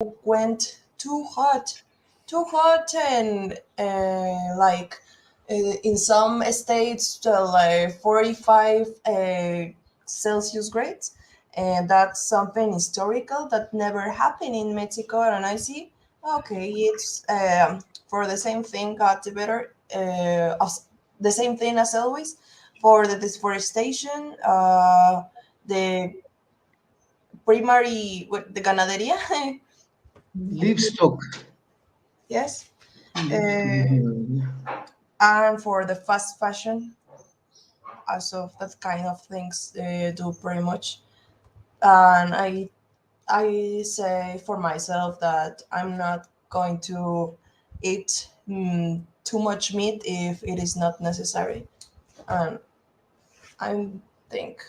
went too hot, and in some states like 45 Celsius grades, and that's something historical that never happened in Mexico. And I see, okay, it's for the same thing, got the better, the same thing as always for the deforestation, the primary, what, the ganadería, Livestock. yes, uh, Livestock. and for the fast fashion, also that kind of things do pretty much. And I say for myself that I'm not going to eat too much meat if it is not necessary. And I think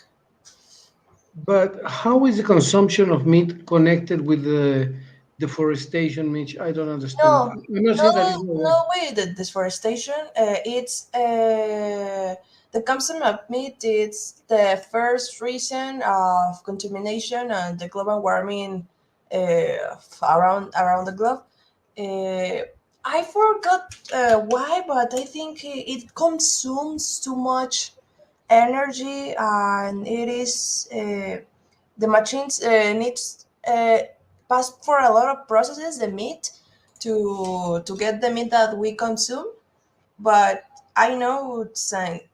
But how is the consumption of meat connected with the deforestation, Mitch? I don't understand. no, I'm not saying that no, it's not right. no way. The deforestation. It's the consumption of meat. It's the first reason of contamination and the global warming around the globe. Uh, I forgot why, but I think it consumes too much energy, and it is the machines needs pass for a lot of processes, the meat, to get the meat that we consume. But I know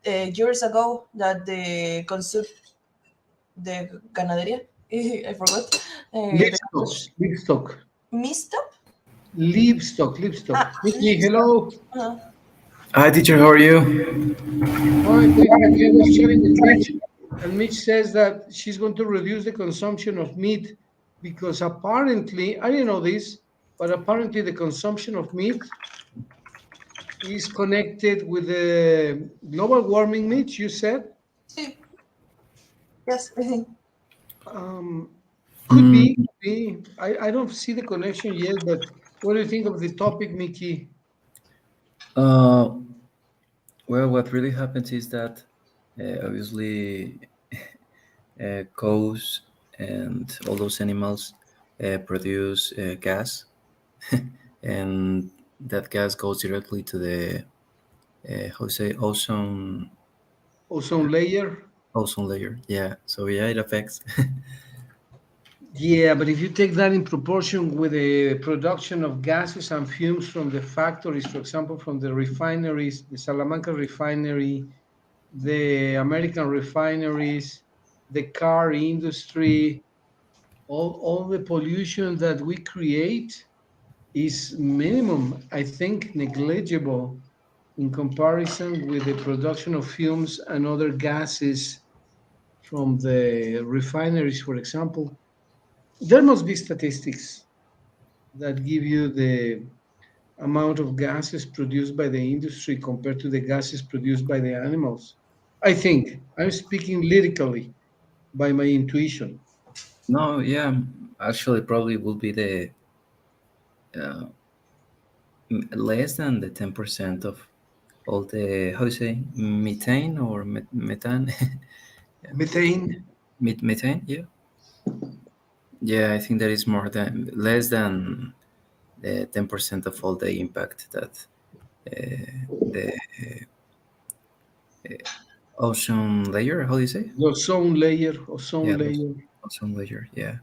years ago that the ganadería, I forgot, the Livestock, livestock, mistop. livestock. Mickey, Livestock. hello. Uh, Hi, teacher. How are you? Fine, thank you, Mickey. I was chatting with Mitch, and Mitch says that she's going to reduce the consumption of meat because apparently, I didn't know this, but apparently the consumption of meat is connected with the global warming, Mitch, you said? sí, yes. Um, could Mm, be, could be. I don't see the connection yet, but what do you think of the topic, Mickey? uh, well, what really happens is that obviously cows and all those animals produce gas, and that gas goes directly to the how say Ozone layer? ozone layer. Yeah, so yeah, it affects. Yeah, but if you take that in proportion with the production of gases and fumes from the factories, for example, from the refineries, the Salamanca refinery, the American refineries, the car industry, all the pollution that we create is minimum, I think, negligible in comparison with the production of fumes and other gases from the refineries, for example. There must be statistics that give you the amount of gases produced by the industry compared to the gases produced by the animals. I think I'm speaking lyrically by my intuition. No, yeah, actually, probably will be the uh, less than the 10% of all the how do you say methane or methane. Methane. Methane, yeah. Yeah, I think that is more than less than the 10% of all the impact that the ocean layer, how do you say? The ozone layer, ozone Yeah, layer. ozone layer, yeah.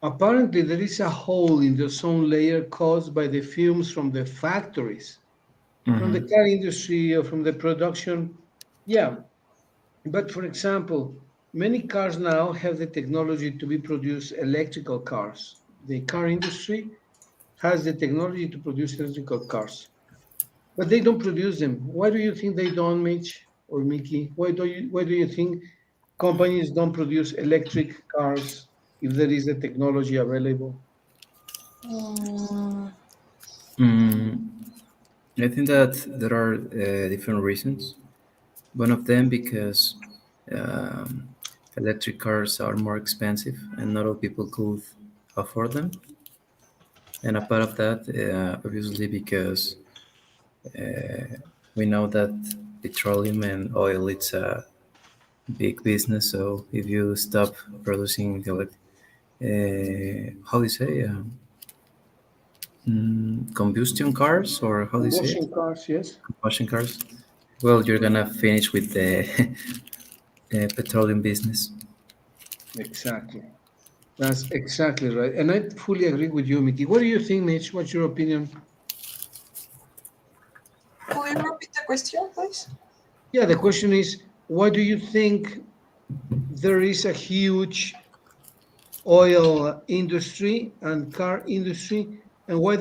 Apparently, there is a hole in the ozone layer caused by the fumes from the factories, from the Mm-hmm. car industry or from the production. Yeah, but for example, many cars now have the technology to be produce electrical cars. The car industry has the technology to produce electrical cars, but they don't produce them. Why do you think they don't, Mitch or Mickey? Why do you think companies don't produce electric cars if there is a technology available? Mm, Mm, I think that there are different reasons. One of them because um, electric cars are more expensive and not all people could afford them. And a part of that, obviously, because we know that petroleum and oil it's a big business. So if you stop producing how do you say? Combustion cars, or how do you say it? Combustion cars, yes. Combustion cars. Well, you're gonna finish with the petroleum business. Exactly. That's exactly right. And I fully agree with you, Mickey. What do you think, Mitch? What's your opinion? Could you repeat the question, please? Yeah, the question is, why do you think there is a huge oil industry and car industry, and why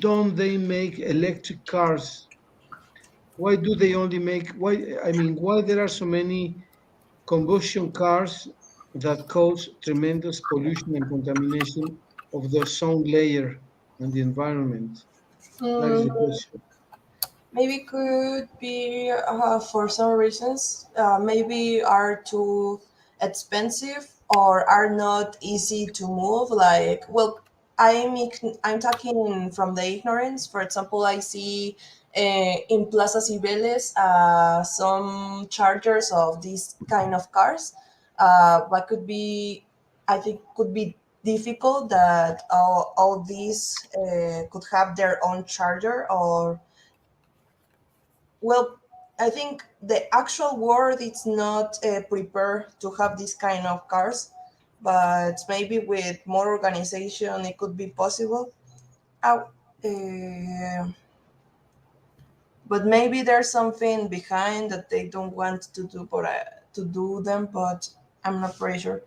don't they make electric cars? Why do they only make why there are so many combustion cars that cause tremendous pollution and contamination of the ozone layer and the environment? That is the Mm, question. maybe could be for some reasons. Maybe are too expensive or are not easy to move. Like, well, I'm talking from the ignorance. For example, I see in Plaza Cibeles some chargers of these kind of cars. What could be, I think, could be difficult that all these could have their own charger or well, I think the actual world is not prepared to have this kind of cars, but maybe with more organization it could be possible. Uh, uh, but maybe there's something behind that they don't want to do, but to do them. But I'm not pretty sure.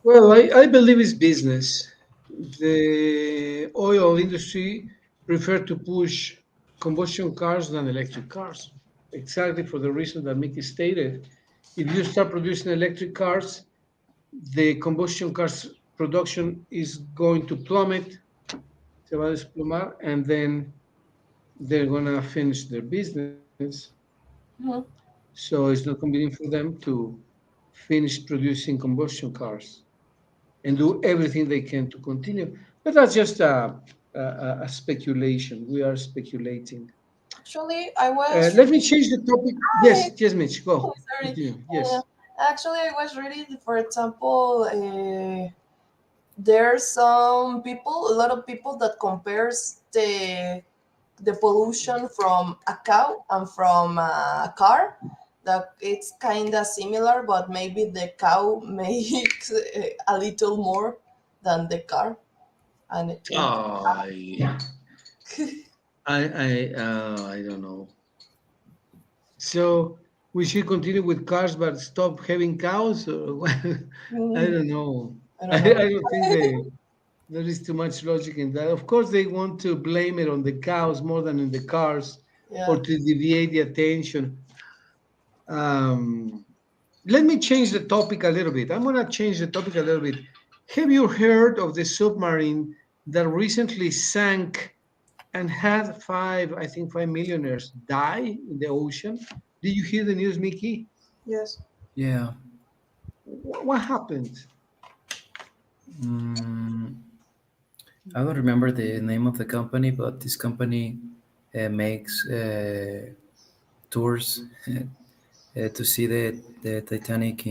Well, I believe it's business. The oil industry prefer to push combustion cars than electric cars, exactly for the reason that Mickey stated. If you start producing electric cars, the combustion cars production is going to plummet, se va a desplomar, and then they're gonna finish their business. Mhm. So it's not convenient for them to finish producing combustion cars and do everything they can to continue. But that's just a speculation. We are speculating. Actually, I was. Let me change the topic. Hi. Yes, yes, Mitch, Oh, go. sorry. Continue. Uh, Yes. actually, I was reading, for example, there's some people, a lot of people that compares the pollution from a cow and from a car. That it's kind of similar, but maybe the cow makes a little more than the car, and I, I don't know. So we should continue with cars, but stop having cows. Or what? I mm, don't know. I I, don't know. I don't think there is too much logic in that. Of course, they want to blame it on the cows more than in the cars, or Yeah. to deviate the attention. Um, Let me change the topic a little bit. I'm going to change the topic a little bit. Have you heard of the submarine that recently sank and had I think, five millionaires die in the ocean? Did you hear the news, Mickey? Yes. Yeah. What happened? Mm, I don't remember the name of the company, but this company makes tours to see the Titanic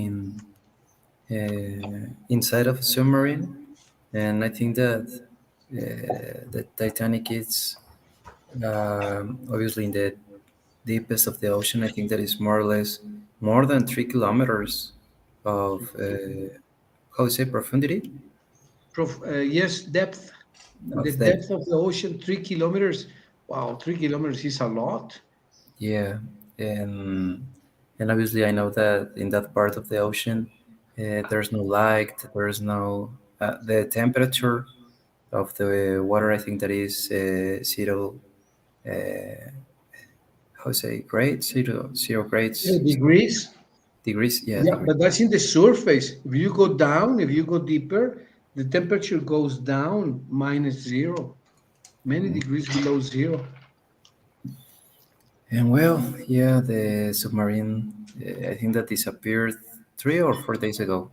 inside of a submarine, and I think that the Titanic is obviously in the deepest of the ocean. I think that is more or less more than 3 kilometers of how to say profundity Yes, depth. The of depth. depth of the ocean, 3 kilometers. Wow, 3 kilometers is a lot. Yeah, and and obviously I know that in that part of the ocean, there's no light, there's no the temperature of the water. I think that is zero. Uh, how to say grades? Zero grades Degrees. degrees. Yeah, Yeah, degrees. but that's in the surface. If you go down, if you go deeper, the temperature goes down -0, many degrees below zero. And well, yeah, the submarine. I think that disappeared 3 or 4 days ago.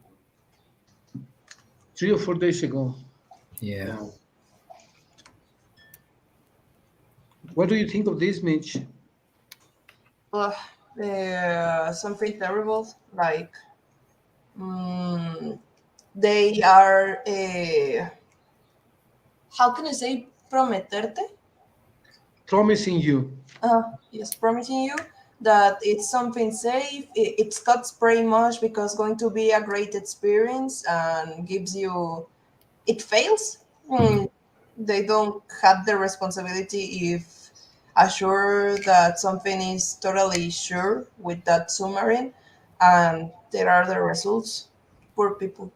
3 or 4 days ago. Yeah. Wow. What do you think of this, Mitch? Ugh, something terrible like. Mm, they are, how can I say, prometerte? Promising you. Yes, promising you that it's something safe. It's costs pretty much because going to be a great experience and gives you. It fails. They don't have the responsibility if assure that something is totally sure with that submarine, and there are the results. Poor people,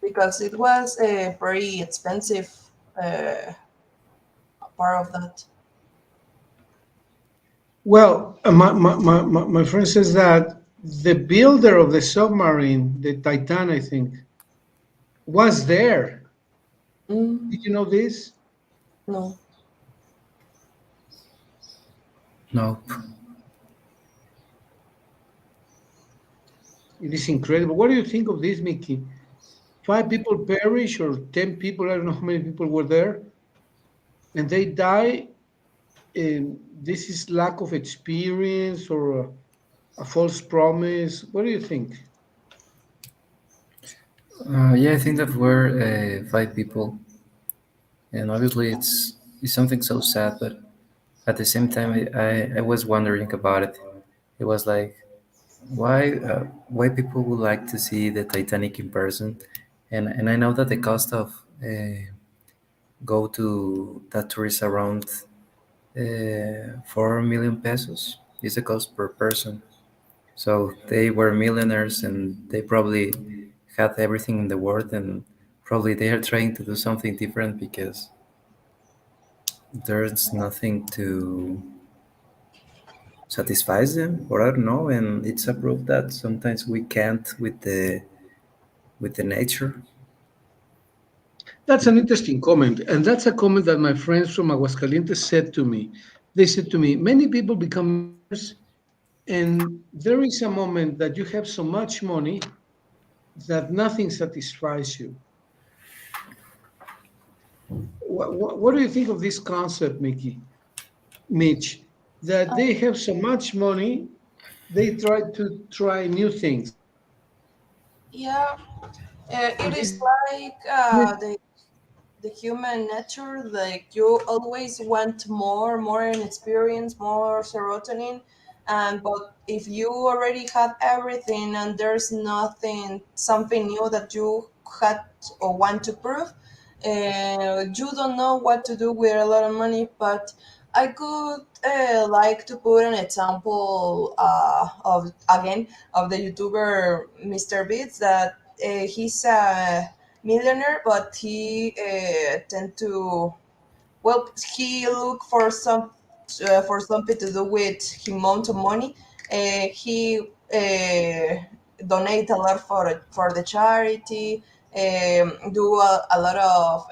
because it was a very expensive uh, part of that. Well, my friend says that the builder of the submarine, the Titan, I think, was there. Did Mm, you know this? no. Nope. It is incredible. What do you think of this, Mickey? Five people perish, or 10 people, I don't know how many people were there, and they die. And this is lack of experience or a false promise. What do you think? Yeah, I think that we're five people, and obviously it's something so sad, but at the same time, I was wondering about it. It was like why people would like to see the Titanic in person, and I know that the cost of go to that tour is around 4 million pesos. Is the cost per person. So they were millionaires, and they probably had everything in the world, and probably they are trying to do something different because there's nothing to satisfies them, or I don't know. And it's a proof that sometimes we can't with the nature. That's an interesting comment. And that's a comment that my friends from Aguascalientes said to me. They said to me, many people become millionaires, and there is a moment that you have so much money that nothing satisfies you. What do you think of this concept, Mickey, Mitch? That they have so much money, they try to try new things. Yeah, And it this is like the human nature. Like you always want more and experience, more serotonin. And but if you already have everything and there's nothing, something new that you had or want to prove, you don't know what to do with a lot of money. But I could like to put an example of again of the YouTuber Mr. Beats that he's a millionaire, but he tend to, well, he look for something to do with his amount of money. He donate a lot for the charity. Do a lot of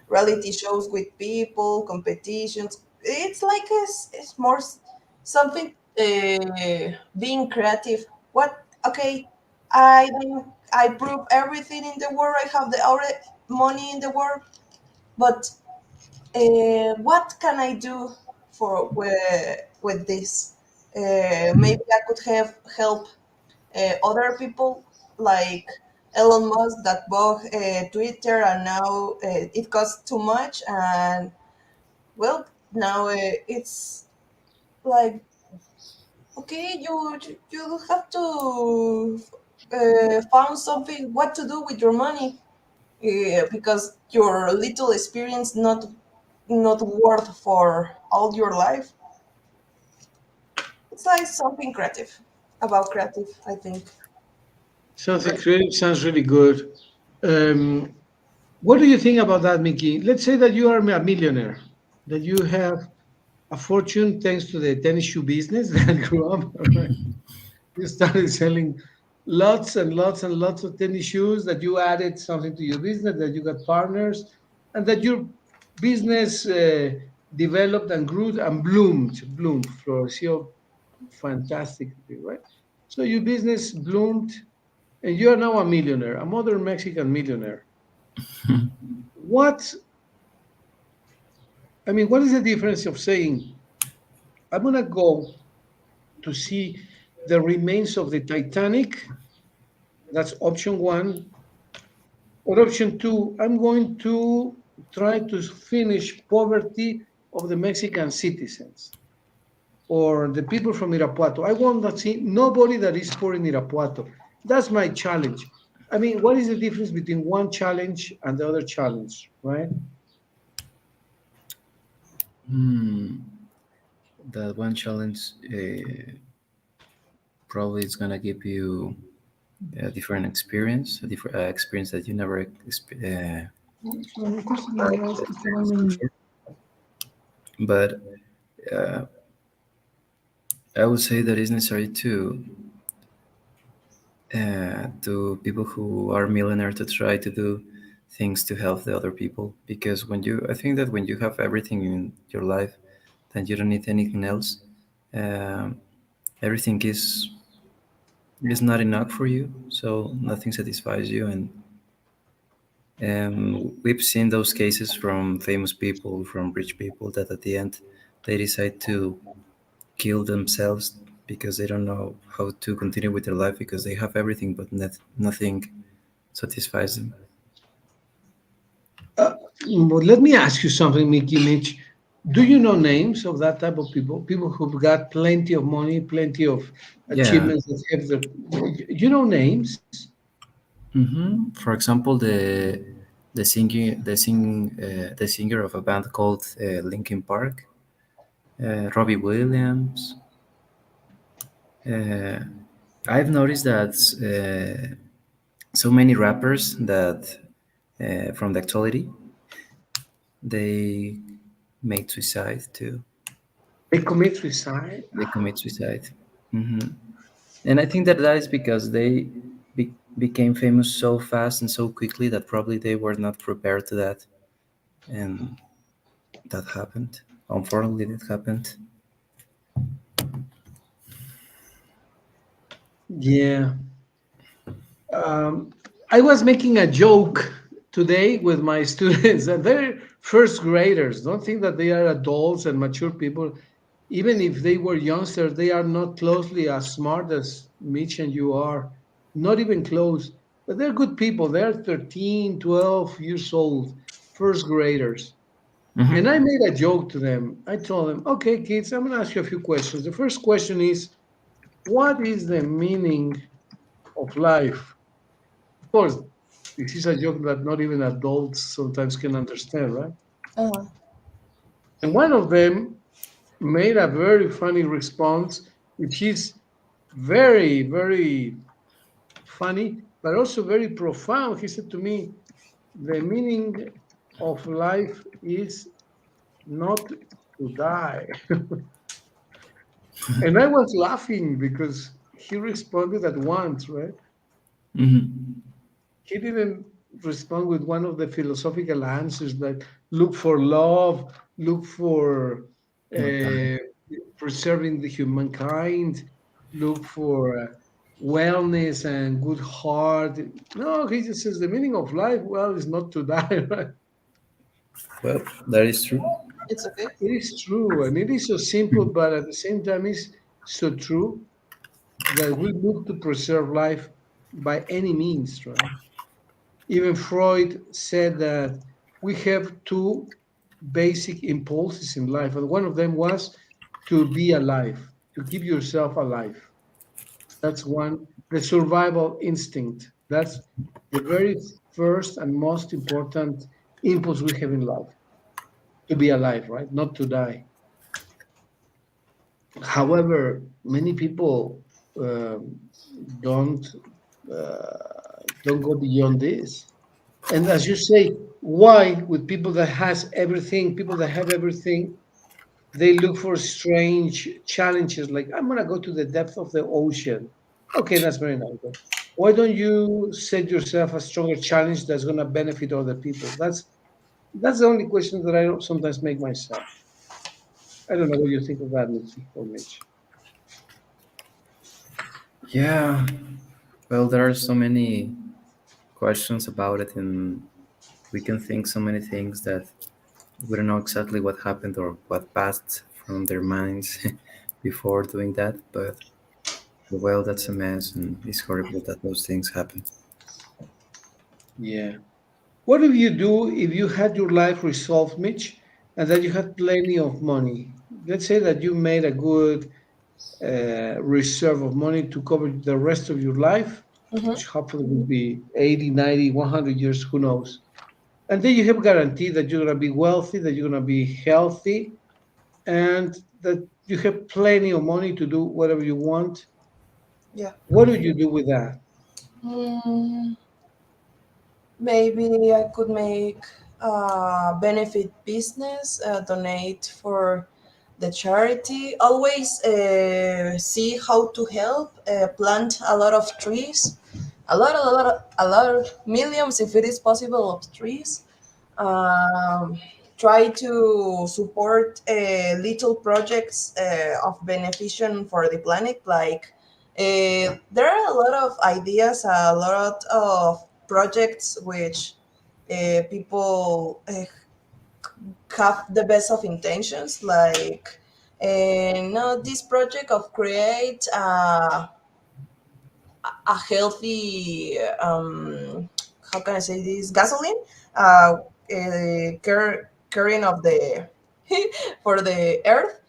reality shows with people, competitions. It's like it's more something being creative. What? Okay, I prove everything in the world. I have the all the money in the world, but what can I do for with this? Maybe I could have help other people like Elon Musk that bought Twitter, and now it costs too much, and well, now it's like, okay, you have to find something what to do with your money, because your little experience not worth for all your life. It's like something creative about creative, I think. something creative sounds really good. Um, what do you think about that, Mickey? Let's say that you are a millionaire, that you have a fortune thanks to the tennis shoe business that grew up. Right? You started selling lots and lots and lots of tennis shoes, that you added something to your business, that you got partners, and that your business developed and grew and bloomed, flourish fantastically, right? So your business bloomed, and you are now a millionaire, a modern Mexican millionaire. What, what is the difference of saying, I'm going to go to see the remains of the Titanic. That's option one. Or option two, I'm going to try to finish poverty of the Mexican citizens or the people from Irapuato. I want to see nobody that is poor in Irapuato. That's my challenge. I mean, what is the difference between one challenge and the other challenge, right? Hmm. That one challenge probably is gonna give you a different experience, a different experience that you never experienced before. But uh, I would say that it's necessary to people who are millionaire to try to do things to help the other people, because I think that when you have everything in your life, then you don't need anything else. Um, Everything is not enough for you, so nothing satisfies you, and we've seen those cases from famous people, from rich people, that at the end they decide to kill themselves because they don't know how to continue with their life because they have everything but nothing satisfies them. Uh, but let me ask you something, Mickey Mitch. Do you know names of that type of people? People who've got plenty of money, plenty of Yeah. achievements that have the, you know names? For example, the singer of a band called Linkin Park, Robbie Williams. Uh, I've noticed that so many rappers that from the actuality they made suicide too. They commit suicide. They commit suicide. hmm And I think that that is because they became famous so fast and so quickly that probably they were not prepared to that, and that happened. Unfortunately, that happened. Yeah. Um, I was making a joke today with my students, and they're first graders. Don't think that they are adults and mature people. Even if they were youngsters, they are not closely as smart as Mitch and you are. Not even close. But they're good people. They're 13, 12 years old, first graders. And I hmm made a joke to them. I told them, okay, kids, I'm going to ask you a few questions. The first question is, what is the meaning of life? Of course, this is a joke that not even adults sometimes can understand, right? Uh-huh. And one of them made a very funny response, which is very, very funny, but also very profound. He said to me, the meaning of life is not to die. And I was laughing because he responded at once, right? hmm He didn't respond with one of the philosophical answers like look for love, look for Not uh, preserving the humankind, look for wellness and good heart. No, he just says the meaning of life, well, is not to die, right? Well, that is true. It's okay. It is true, and it is so simple, but at the same time, it's so true that we look to preserve life by any means, right? Even Freud said that we have two basic impulses in life, and one of them was to be alive, to keep yourself alive. That's one. The survival instinct. That's the very first and most important impulse we have in life, to be alive, right? Not to die. However, many people um, don't don't go beyond this. And as you say, why with people that has everything, people that have everything, they look for strange challenges like I'm gonna go to the depth of the ocean. Okay, that's very nice. But why don't you set yourself a stronger challenge that's gonna benefit other people? That's the only question that I don't sometimes make myself. I don't know what you think of that, Mickey or Mitch. Yeah. Well, there are so many questions about it, and we can think so many things that we don't know exactly what happened or what passed from their minds before doing that. But well, that's a mess, and it's horrible that those things happen. Yeah. What do you do if you had your life resolved, Mitch, and that you had plenty of money? Let's say that you made a good reserve of money to cover the rest of your life, Hmm. which hopefully will be 80, 90, 100 years, who knows. And then you have guarantee that you're going to be wealthy, that you're going to be healthy, and that you have plenty of money to do whatever you want. Yeah. What would you do with that? Mm, maybe I could make a benefit business, donate for the charity. Always see how to help. Plant a lot of trees, a lot of millions, if it is possible, of trees. Um, Try to support little projects of beneficiation for the planet. Like there are a lot of ideas, a lot of projects which people have the best of intentions. Like no, this project of create a healthy how can I say this, gasoline, carrying of the for the earth.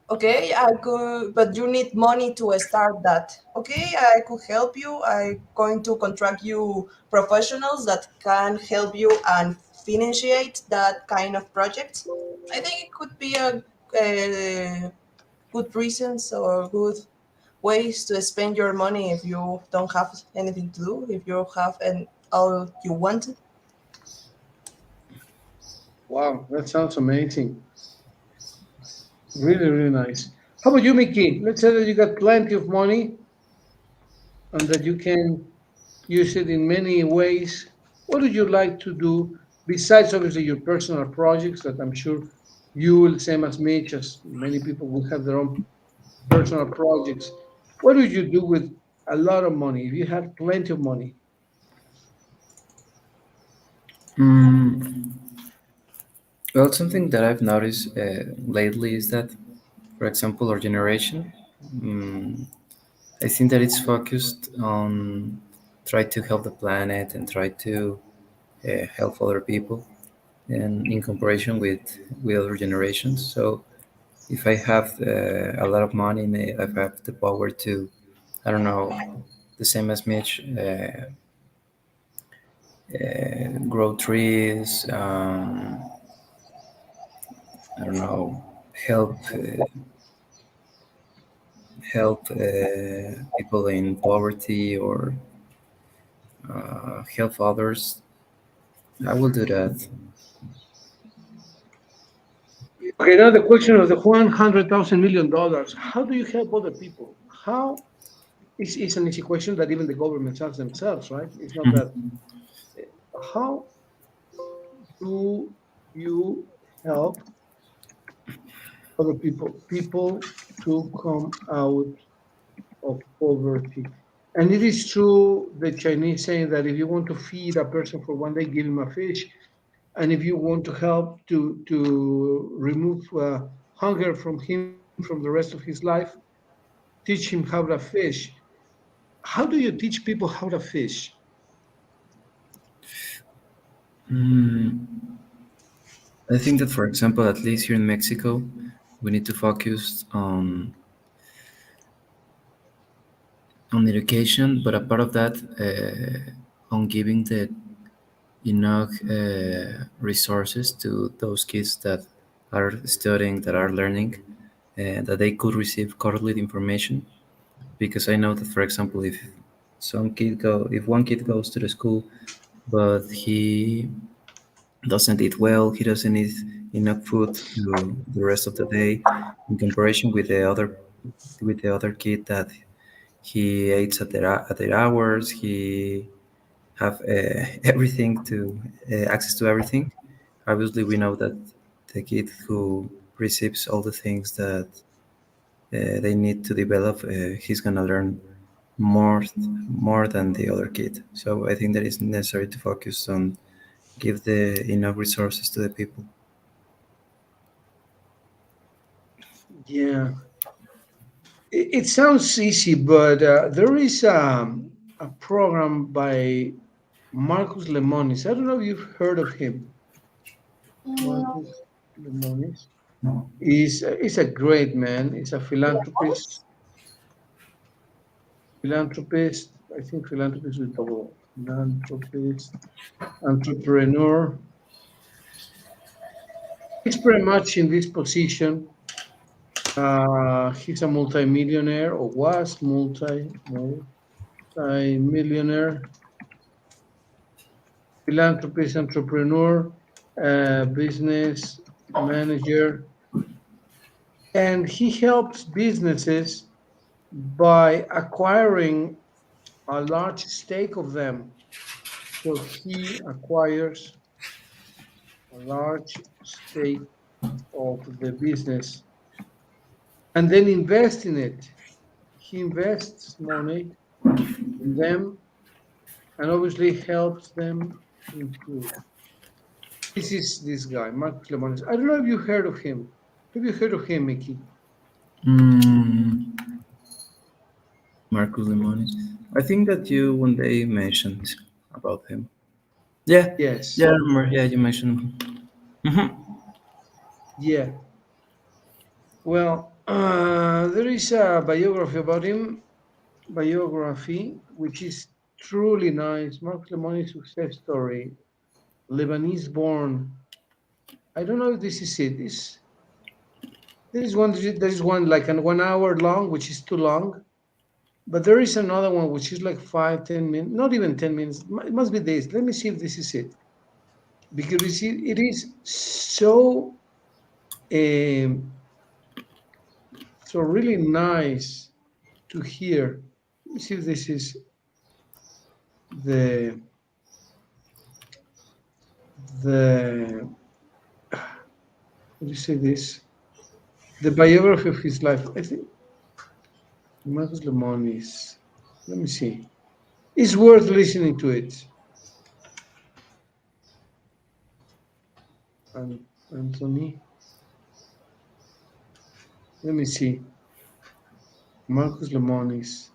Okay, I could, but you need money to start that. Okay, I could help you. I'm going to contract you professionals that can help you and financiate that kind of project. I think it could be a good reasons or good ways to spend your money if you don't have anything to do, if you have and all you wanted. Wow, that sounds amazing. Really, really nice. How about you, Mickey? Let's say that you got plenty of money and that you can use it in many ways. What would you like to do besides obviously your personal projects that I'm sure you will, same as Mitch, as many people will have their own personal projects. What would you do with a lot of money if you had plenty of money? Mm, well, something that I've noticed lately is that, for example, our generation, mm, I think that it's focused on try to help the planet and try to help other people, and in comparison with other generations. So if I have a lot of money, I have the power to, I don't know, the same as Mitch, grow trees. I don't know, help people in poverty or help others. I will do that. Okay, now the question of the $100,000 million. How do you help other people? How it's an easy question that even the governments ask themselves, right? It's not that. How do you help other people to come out of poverty? And it is true, the Chinese saying that if you want to feed a person for one day, give him a fish. And if you want to help to remove hunger from him from the rest of his life, teach him how to fish. How do you teach people how to fish? Mm, I think that, for example, at least here in Mexico, we need to focus on education, but a part of that on giving the enough resources to those kids that are studying, that are learning, that they could receive correlate information. Because I know that, for example, if one kid goes to the school, but he doesn't eat well, he doesn't eat enough food to the rest of the day, in comparison with the other kid that he eats at their hours, he have everything to access to everything. Obviously, we know that the kid who receives all the things that they need to develop, he's gonna learn more than the other kid. So I think that it's necessary to focus on give the enough resources to the people. Yeah, it sounds easy, but there is a program by Marcus Lemonis. I don't know if you've heard of him. Mm, Marcus Lemonis is a great man. He's a philanthropist. Philanthropist. I think philanthropist with double philanthropist, entrepreneur. He's pretty much in this position. He's a multimillionaire or was multi-millionaire, philanthropist, entrepreneur, business manager, and he helps businesses by acquiring a large stake of them. So he acquires a large stake of the business and then invests in it. He invests money in them and obviously helps them improve. This is this guy, Marcus Lemonis. I don't know if you heard of him. Have you heard of him, Mickey? Mm, Marcus Lemonis. I think that you one day mentioned about him. Yeah, Yes. yeah, I remember. Yeah, you mentioned him. Yeah. Well, there is a biography about him, biography, which is truly nice. Marcus Lemonis' success story, Lebanese born. I don't know if this is it. There is one like an 1 hour long, which is too long. But there is another one which is like 5, 10 minutes, not even 10 minutes. It must be this. Let me see if this is it, because you see, it is so um, so really nice to hear. Let me see if this is the the how do you say this? The biography of his life. I think Marcus Lemonis. Let me see. It's worth listening to it. And Anthony. Let me see. Marcus Lemonis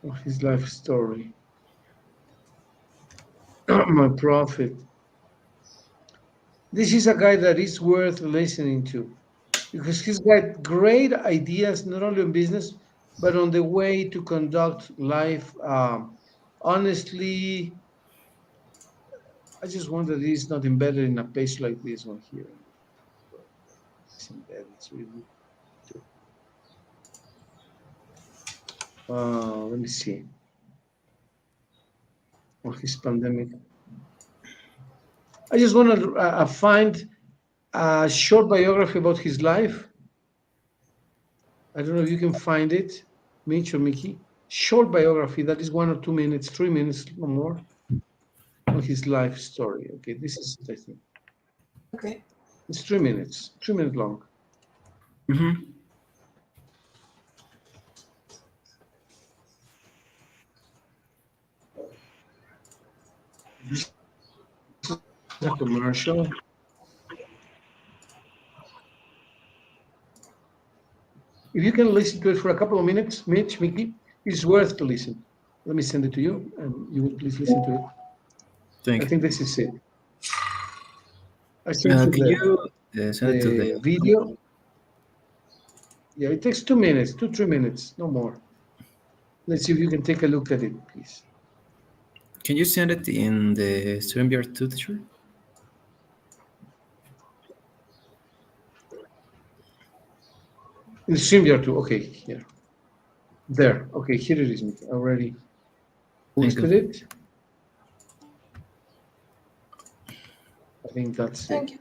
of his life story. My prophet. This is a guy that is worth listening to because he's got great ideas, not only on business, but on the way to conduct life. Honestly, I just wonder that he's not embedded in a place like this one here. It's embedded. It's really. Let me see. On his pandemic. I just want to find a short biography about his life. I don't know if you can find it, Mitch or Mickey. Short biography that is 1 or 2 minutes, 3 minutes or more on his life story. Okay, this is it, I think. okay. It's 3 minutes, 3 minutes long. Mm-hmm. This is a commercial. If you can listen to it for a couple of minutes, Mitch, Mickey, it's worth to listen. Let me send it to you, and you will please listen to it. I Thank you. think this is it. I sent you Can you send it to the the video. Yeah, it takes 2 minutes, 3 minutes, no more. Let's see if you can take a look at it, please. Can you send it in the StreamYard 2 teacher? In StreamYard too. Okay, here. There. Okay, here it is, Mickey. Already Thank posted you. it. I think that's it. Thank you.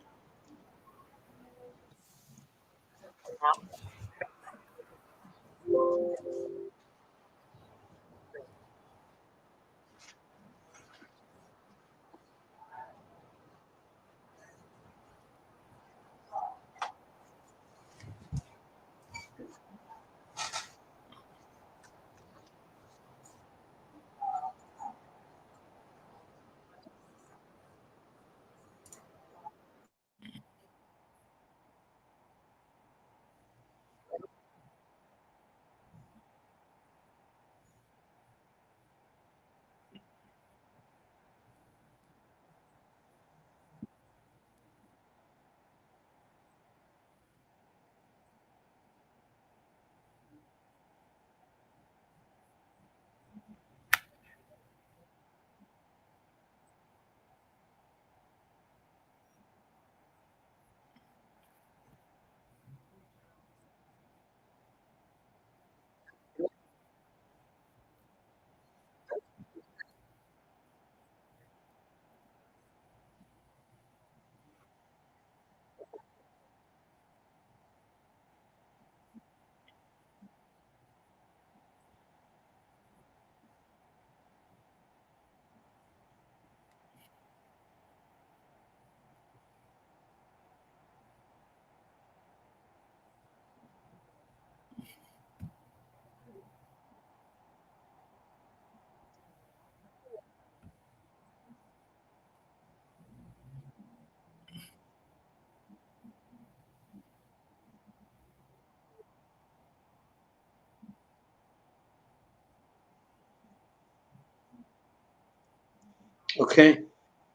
Okay.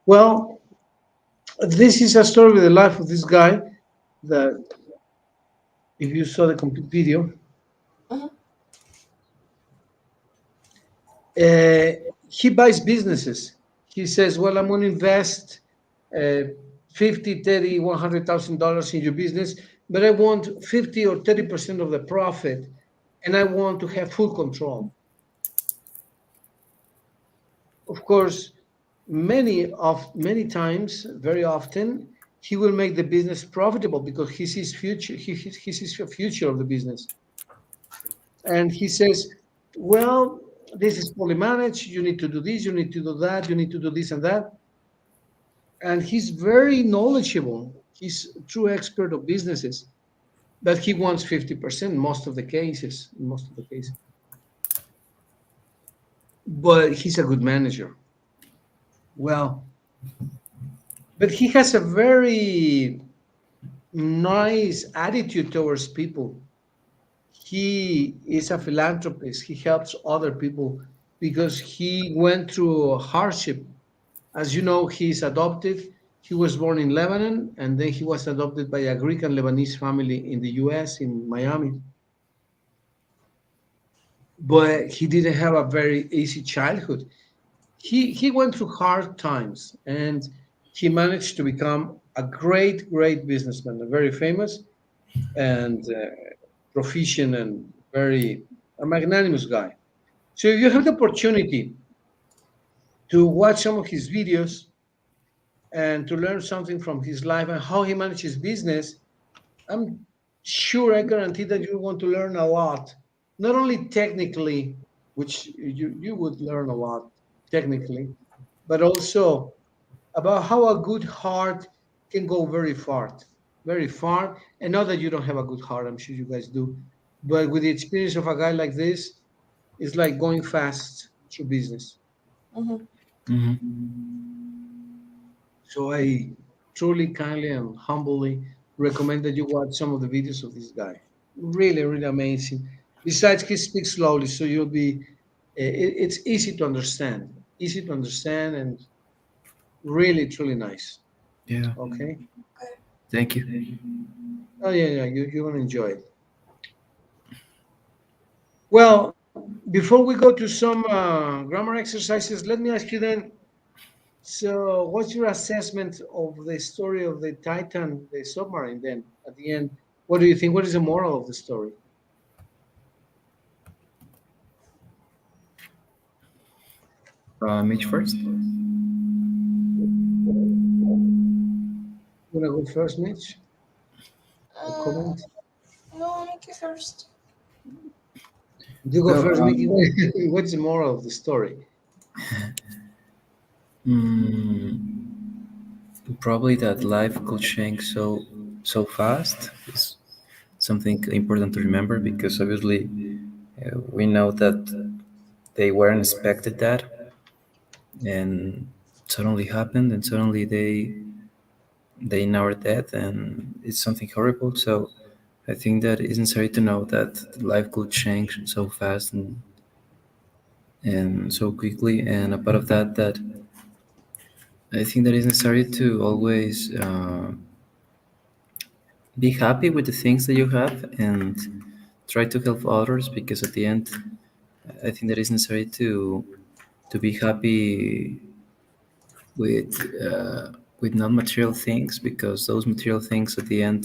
Well, this is a story with the life of this guy that if you saw the complete video, Mhm. uh, he buys businesses. He says, well, I'm going to invest uh, 50, 30, $100,000 in your business, but I want 50 or 30% of the profit, and I want to have full control. Of course, many times, very often, he will make the business profitable because he sees future. He sees a future of the business, and he says, "Well, this is fully managed. You need to do this. You need to do that. You need to do this and that." And he's very knowledgeable. He's a true expert of businesses, but he wants 50% most of the cases. Most of the cases, but he's a good manager. Well, but he has a very nice attitude towards people. He is a philanthropist. He helps other people because he went through a hardship. As you know, he's adopted. He was born in Lebanon and then he was adopted by a Greek and Lebanese family in the US, in Miami. But he didn't have a very easy childhood. He went through hard times and he managed to become a great businessman, a very famous and proficient and very a magnanimous guy. So if you have the opportunity to watch some of his videos and to learn something from his life and how he manages business, I'm sure I guarantee that you want to learn a lot, not only technically, which you would learn a lot technically, but also about how a good heart can go very far. And not that you don't have a good heart, I'm sure you guys do, but with the experience of a guy like this, it's like going fast through business. Mhm. Hmm. So I truly, kindly, and humbly recommend that you watch some of the videos of this guy. Really amazing. Besides, he speaks slowly, so you'll be. It's easy to understand. Easy to understand, and really, truly nice. Yeah. Okay. Okay. Thank you. Oh yeah. You're gonna enjoy it. Well, before we go to some grammar exercises, let me ask you then. So, what's your assessment of the story of the Titan, the submarine? Then, at the end, what do you think? What is the moral of the story? Mitch first. You wanna go first, Mitch? A Uh, comment? no, Mickey first. You go Well, first, Mickey. What's the moral of the story? mm, probably that life could change so fast is something important to remember because obviously we know that they weren't expected that and suddenly happened and suddenly they now are dead and it's something horrible. So I think that it's necessary to know that life could change so fast and so quickly. And a part of that, that I think that it's necessary to always be happy with the things that you have and try to help others because at the end, I think that it's necessary to be happy with non-material things because those material things at the end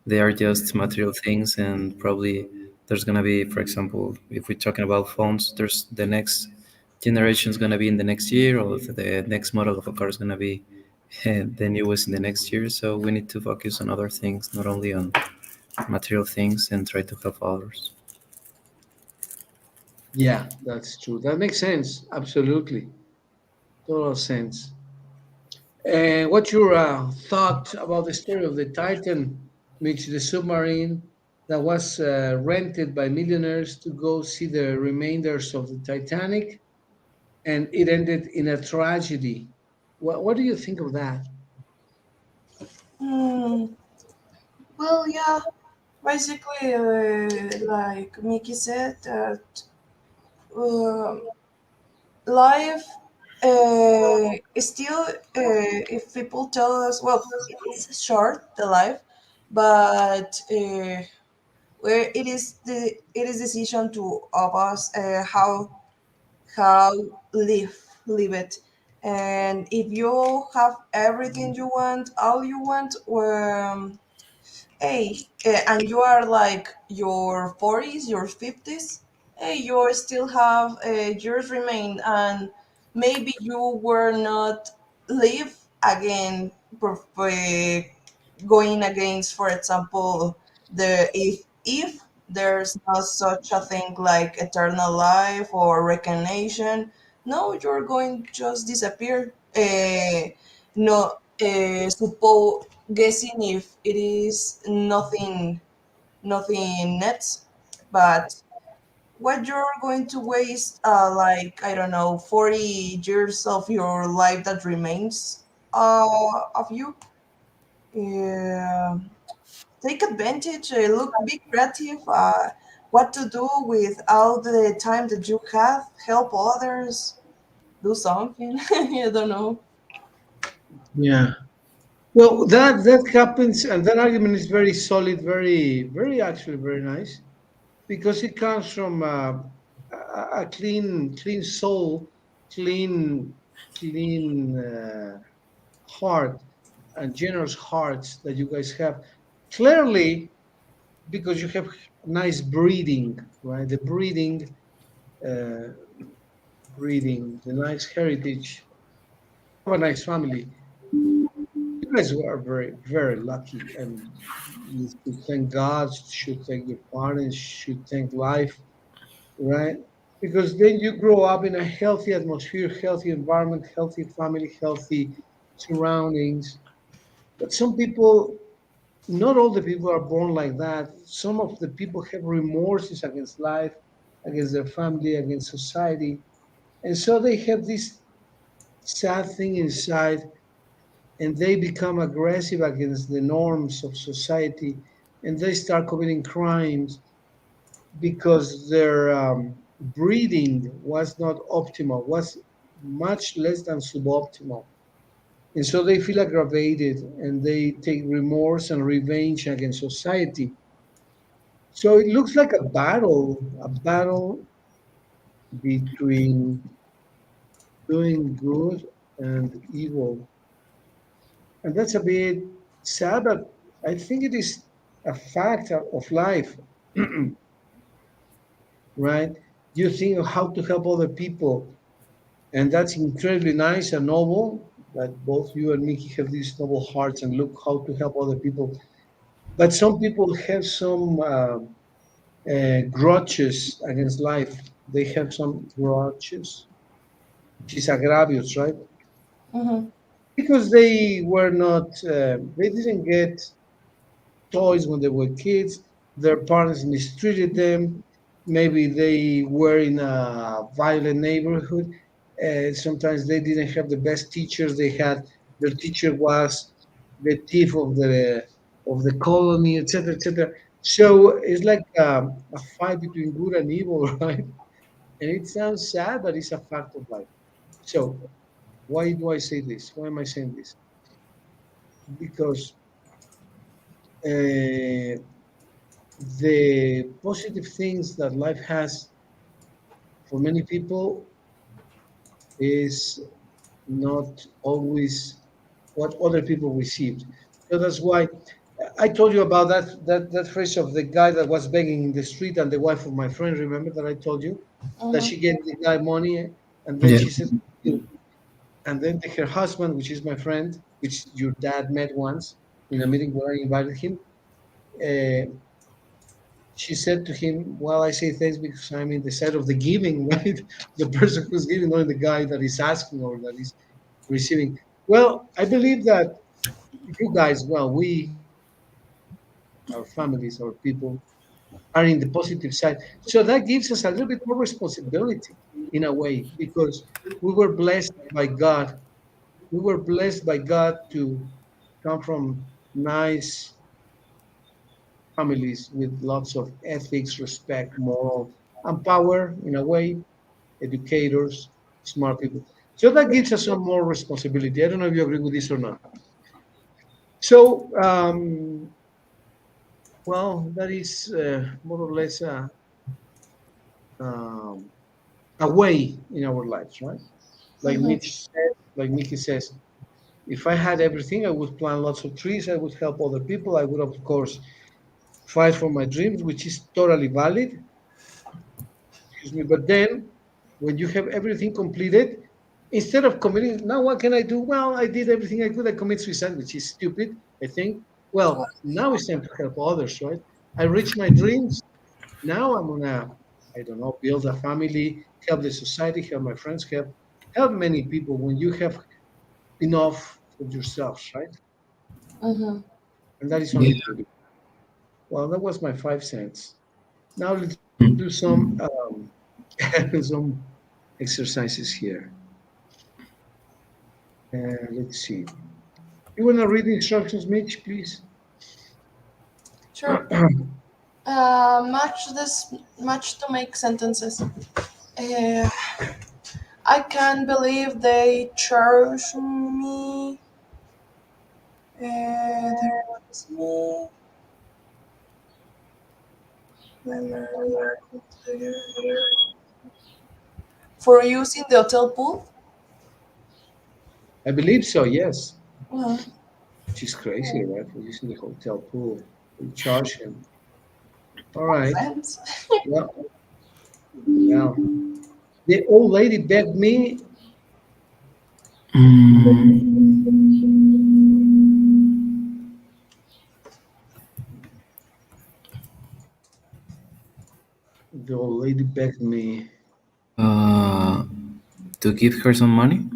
they are just material things and probably there's going to be, for example, if we're talking about phones, there's the next generation is going to be in the next year or the next model of a car is going to be the newest in the next year, so we need to focus on other things, not only on material things, and try to help others. Yeah, that's true. That makes sense. Absolutely, total sense. And what's your thought about the story of the Titan, which the submarine that was rented by millionaires to go see the remainders of the Titanic, and it ended in a tragedy? What do you think of that? Hmm. Well, yeah. Basically, like Mickey said, that uh, life. Still, if people tell us, well, it is short, the life, but where it is decision to of us how live it. And if you have everything you want, all you want, hey, and you are like your 40s, your 50s, hey, you still have years remain, and maybe you were not live again, going against, for example, the if there's not such a thing like eternal life or reincarnation. No, you're going to just disappear. No, suppose guessing if it is nothing net, but what you're going to waste, like, I don't know, 40 years of your life that remains of you. Yeah, take advantage, look, be creative, what to do with all the time that you have, help others, do something. I don't know. Yeah. Well, that happens, and that argument is very solid, very actually very nice, because it comes from a clean soul, clean clean heart, and generous hearts that you guys have. Clearly, because you have nice breeding, right? The uh, breeding, the nice heritage, have a nice family. You guys are very lucky, and you should thank God, should thank your parents, should thank life, right? Because then you grow up in a healthy atmosphere, healthy environment, healthy family, healthy surroundings. But some people, not all the people are born like that. Some of the people have remorses against life, against their family, against society. And so they have this sad thing inside, and they become aggressive against the norms of society, and they start committing crimes because their breeding was not optimal, was much less than suboptimal. And so they feel aggravated and they take remorse and revenge against society. So it looks like a battle between doing good and evil. And that's a bit sad, but I think it is a fact of life, right? You think of how to help other people, and that's incredibly nice and noble that both you and Mickey have these noble hearts and look how to help other people. But some people have some grudges against life. They have some grudges, which is agravios, right? Mm-hmm. Because they were not, they didn't get toys when they were kids. Their parents mistreated them. Maybe they were in a violent neighborhood. Sometimes they didn't have the best teachers. They had their teacher was the thief of the colony, etc., etc. So it's like a fight between good and evil, right? And it sounds sad, but it's a fact of life. So why do I say this? Why am I saying this? Because uh, the positive things that life has for many people is not always what other people received. So that's why I told you about that phrase of the guy that was begging in the street and the wife of my friend. Remember that I told you that Mm-hmm. she gave the guy money and then Yeah. she said, and then her husband, which is my friend, which your dad met once in a meeting where I invited him. Uh, she said to him, "Well, I say thanks because I'm in the side of the giving, right? The person who's giving, not the guy that is asking or that is receiving." Well, I believe that you guys, well, we, our families, our people, are in the positive side. So that gives us a little bit more responsibility in a way because we were blessed by God. We were blessed by God to come from nice families with lots of ethics, respect, moral, and power in a way, educators, smart people. So that gives us some more responsibility. I don't know if you agree with this or not. So, well, that is more or less um, a way in our lives, right? Like Mm-hmm. Mitch said, like Mickey says, if I had everything, I would plant lots of trees. I would help other people. I would, of course, fight for my dreams, which is totally valid. Excuse me. But then, when you have everything completed, instead of committing, now what can I do? Well, I did everything I could. I commit suicide, which is stupid, I think. Well, now it's time to help others, right? I reached my dreams. Now I'm gonna, I don't know, build a family, help the society, help my friends, help many people when you have enough for yourselves, right? Mm-hmm. And that is Yeah. only pretty. Well, that was my 5 cents. Now let's do some some exercises here. Let's see. You wanna read the instructions, Mitch, please? Sure. Match to make sentences. I can't believe they charged me. There was me. Memory for using the hotel pool. I believe so. Yes, Uh, which is crazy, right? For using the hotel pool, we charge him. All right. friends. Well, well, the old lady begged me. The old lady begged me. Uh, to give her some money.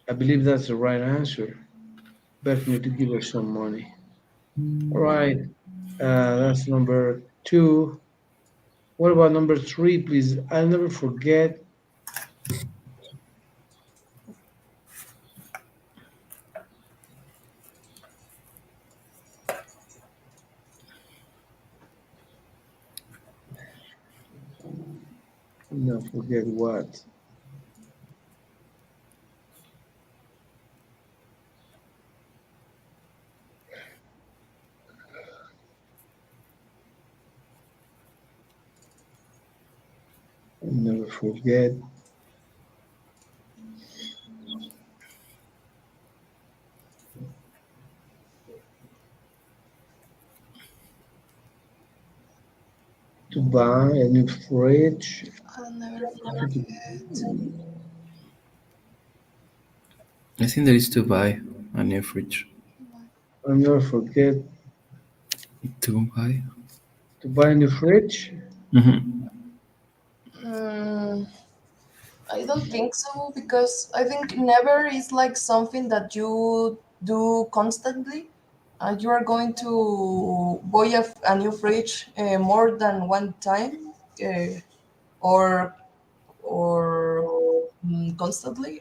I believe that's the right answer. Begged me to give her some money. All right. That's number two. What about number three, please? I'll never forget. No, forget what? I'll never forget. To buy a new fridge. I'll never forget. I think there is to buy a new fridge. I'll never forget To buy. to buy a new fridge. Mm-hmm. Mm, I don't think so because I think never is like something that you do constantly. You are going to buy a new fridge more than one time, or constantly.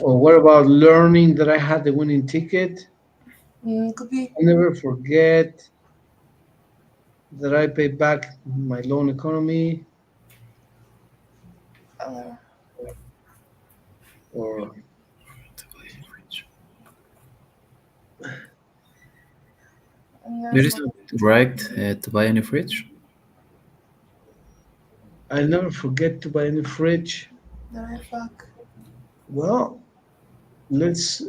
Or what about learning that I had the winning ticket? Could be. I'll never forget that I paid back my loan economy. Uh, Or To buy a fridge. I'll never There is forget right to buy a new fridge. I'll never forget to buy a new fridge. that I fuck. Well, let's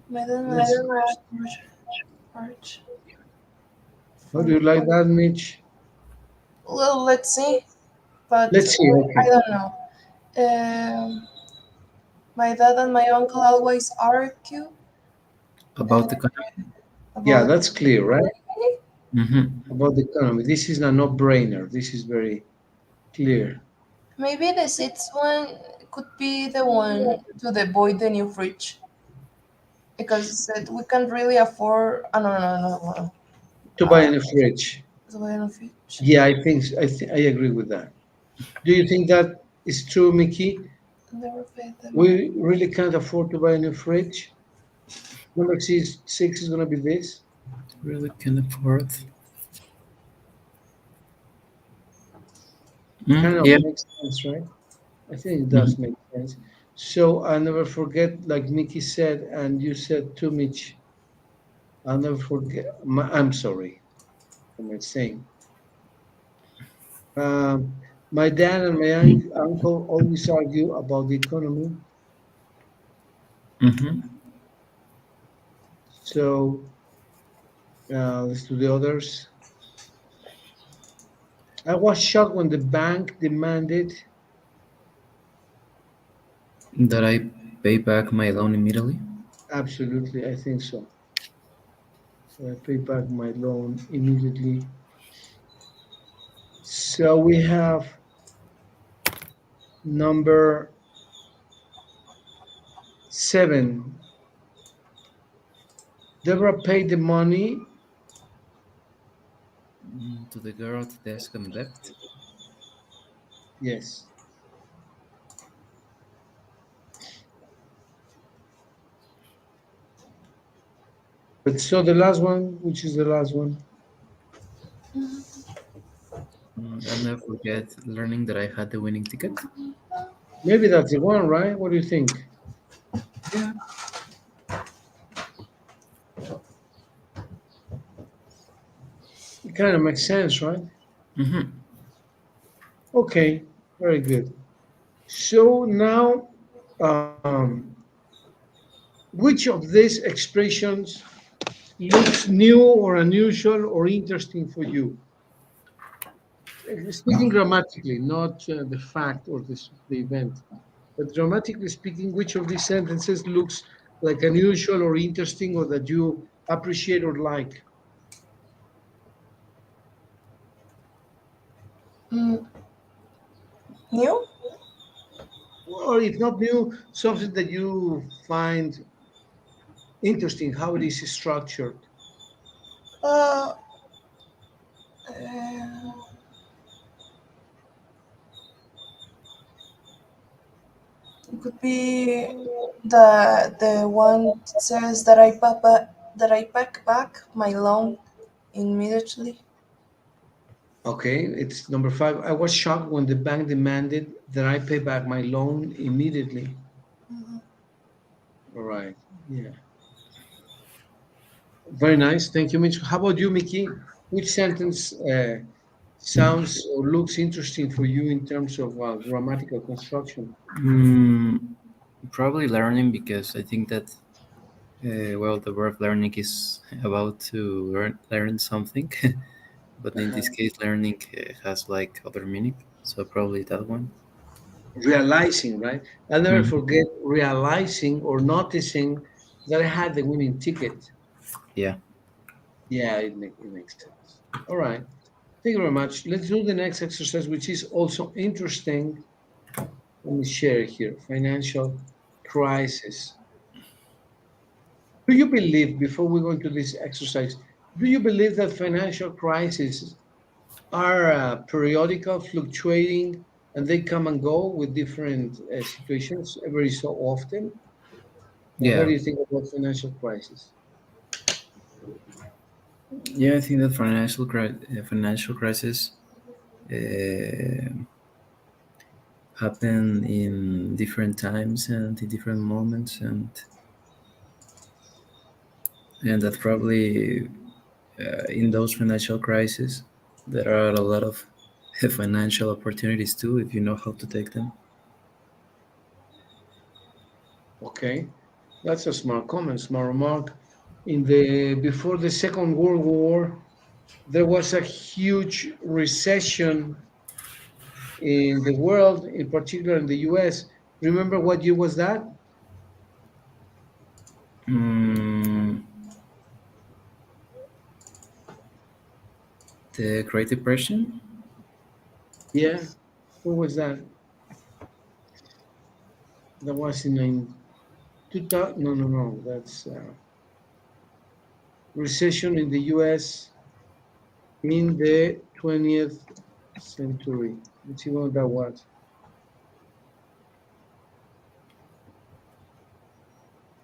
My dad let's. was March. How do you like that, Mitch? Well, let's see, but Let's see. I Okay. don't know. Um, my dad and my uncle always argue About the economy. Yeah, about that's clear, right? Mm-hmm. About the economy. This is a no-brainer. This is very clear. maybe the sixth one could be the one to avoid the new fridge because it said we can't really afford. No, no, no, no, no. To buy a new fridge. To buy a new fridge. Yeah, I agree with that. Do you think that is true, Mickey? Never paid them. We really can't afford to buy a new fridge. Number six is gonna be this. Really can afford. Kind of Yeah. makes sense, right? I think it does Mhm. make sense. So I'll never forget, like Mickey said, and you said too much. I'll never forget. I'm sorry for my saying. Um, my dad and my uncle always argue about the economy. Mhm. So let's do the others. I was shocked when the bank demanded. That I pay back my loan immediately. Absolutely, I think so. So I pay back my loan immediately. So we have number 7. Deborah paid the money. To the girl at the desk on the left. Yes. But so the last one, which is the last one? I'll never forget learning that I had the winning ticket. Maybe that's the one, right? What do you think? Yeah. It kind of makes sense, right? Mm-hmm. Okay, very good. So now, which of these expressions looks new or unusual or interesting for you? Speaking grammatically, not the fact or the event, but grammatically speaking, which of these sentences looks like unusual or interesting or that you appreciate or like? Mm, new? Or if not new, something that you find interesting, how it is structured. Uh, uh, it could be the one that says that I pack back my loan immediately. Okay, it's number 5. I was shocked when the bank demanded that I pay back my loan immediately. All right. Yeah. Very nice. Thank you, Mitch. How about you, Mickey? Which sentence sounds or looks interesting for you in terms of grammatical construction? Mm, Probably learning because I think that well, the word learning is about to learn something, but in this Uh-huh. case, learning has like other meaning. So probably that one. Realizing, right? I'll never Mm. forget realizing or noticing that I had the winning ticket. Yeah. Yeah, it makes sense. All right. Thank you very much. Let's do the next exercise, which is also interesting. Let me share it here. Financial crisis. Do you believe, before we go into this exercise, do you believe that financial crises are periodical, fluctuating, and they come and go with different situations every so often? What do Yeah. you think about financial crisis? Yeah, I think that financial crisis uh, happen in different times and in different moments, and that probably in those financial crises there are a lot of financial opportunities too if you know how to take them. Okay, that's a smart comment, smart remark. In the before the Second World War, there was a huge recession in the world, in particular in the US. Remember what year was that? Mm, the Great Depression. Yeah, what was that? That was in 2000. No, no, no. That's recession in the US in the 20th century. Let's see what that was.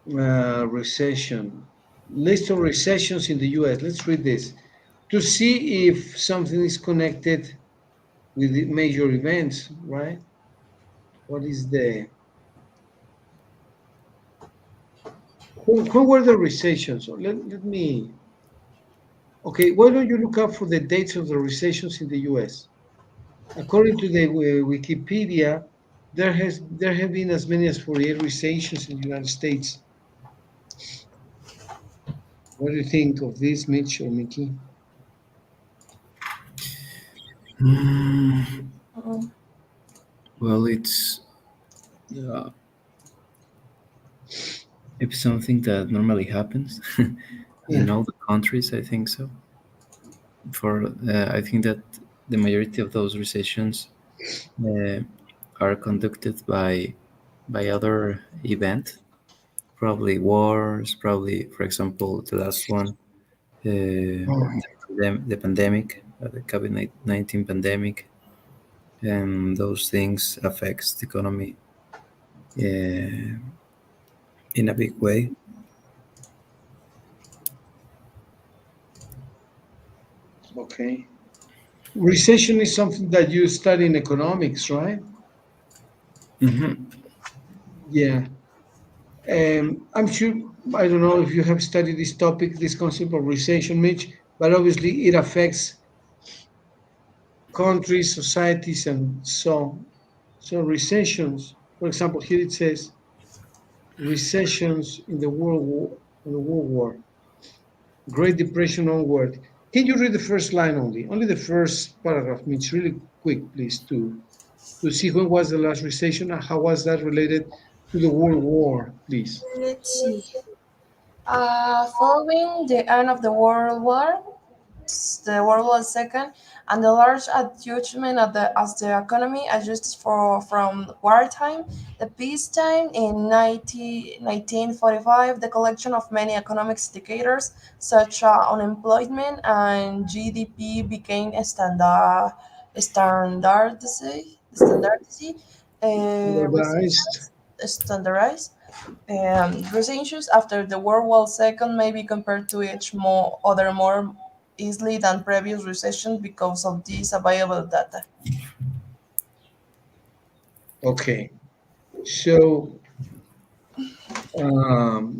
Recession. List of recessions in the US. Let's read this to see if something is connected with the major events, right? What is the when were the recessions? So let me. Okay, why don't you look up for the dates of the recessions in the U.S.? According to the Wikipedia, there have been as many as 48 recessions in the United States. What do you think of this, Mitch or Mickey? Mm, Well, uh, it's something that normally happens Yeah. in all the countries. I think so. I think that the majority of those recessions uh, are conducted by other event, probably wars, probably, for example, the last one, Oh, the pandemic, the COVID-19 pandemic, and those things affects the economy uh, in a big way. okay. Recession is something that you study in economics, right? Hmm. Yeah. I'm sure, I don't know if you have studied this topic, this concept of recession, Mitch, but obviously it affects countries, societies, and so recessions. For example, here it says recessions in the World War, Great Depression onward. Can you read the first line only? Only the first paragraph, Mitch, really quick, please, to see when was the last recession and how was that related to the World War, please. let's see. Following the end of the World War, the World War II, and the large adjustment of the as the economy adjusts from wartime, the peacetime in 1945, the collection of many economic indicators such as unemployment and GDP became standardized, Standardized. recessions standardized. Recessions after the World War II may be compared to each more easily than previous recessions because of this available data. Okay. So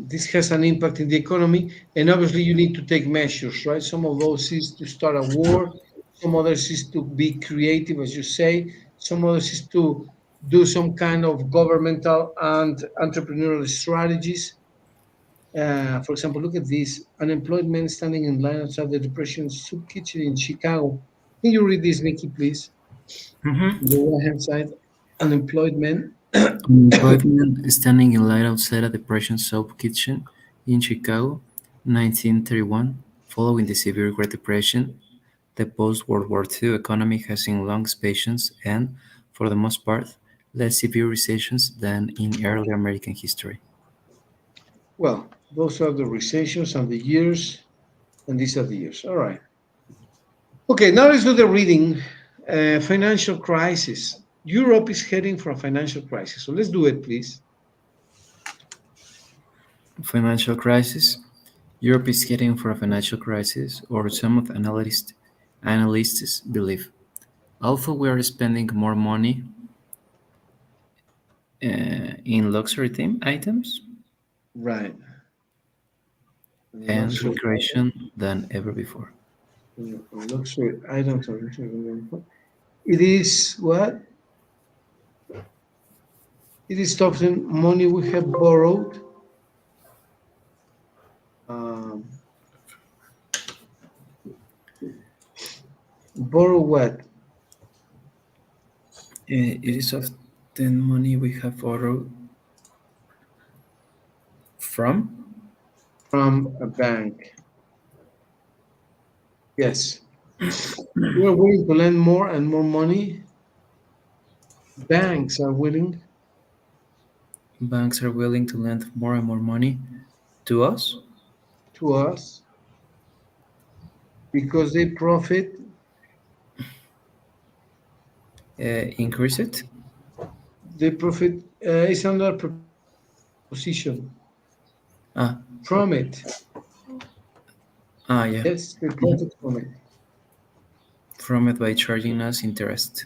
this has an impact in the economy, and obviously you need to take measures, right? Some of those is to start a war, some others is to be creative, as you say, some others is to do some kind of governmental and entrepreneurial strategies. For example, look at this: unemployed men standing in line outside the Depression soup kitchen in Chicago. Can you read this, Nikki, please? On the right hand side, unemployed men. Unemployment standing in line outside a Depression soup kitchen in Chicago, 1931. Following the severe Great Depression, the post-World War II economy has seen long expansions and, for the most part, less severe recessions than in early American history. Well, those are the recessions and the years, and these are the years. All right. Okay, now let's do the reading. Financial crisis. Europe is heading for a financial crisis. So let's do it, please. Financial crisis. Europe is heading for a financial crisis, or some of analysts believe. Although we are spending more money in luxury theme items Right. and Luxury, recreation than ever before. luxury items. It is what? It is often money we have borrowed. Um, borrow what? It is often money we have borrowed from. From a bank. Yes. We are willing to lend more and more money. Banks are willing Banks are willing to lend more and more money to us. to us because they profit. Increase it. They profit is another position Ah, from it. yeah. Yes, they Mhm. profit from it. From it by charging us interest.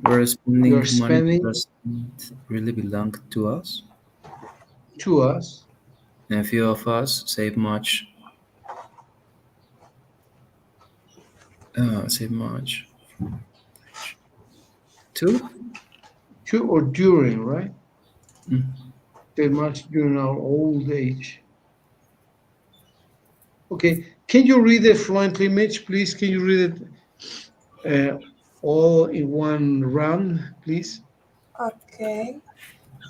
We're spending You're money that spending doesn't really belong to us, to us. and few of us save much too. To or during, right? Mm. Very much during our old age. Okay. Can you read it fluently, Mitch, please? Can you read it all in one round, please? Okay.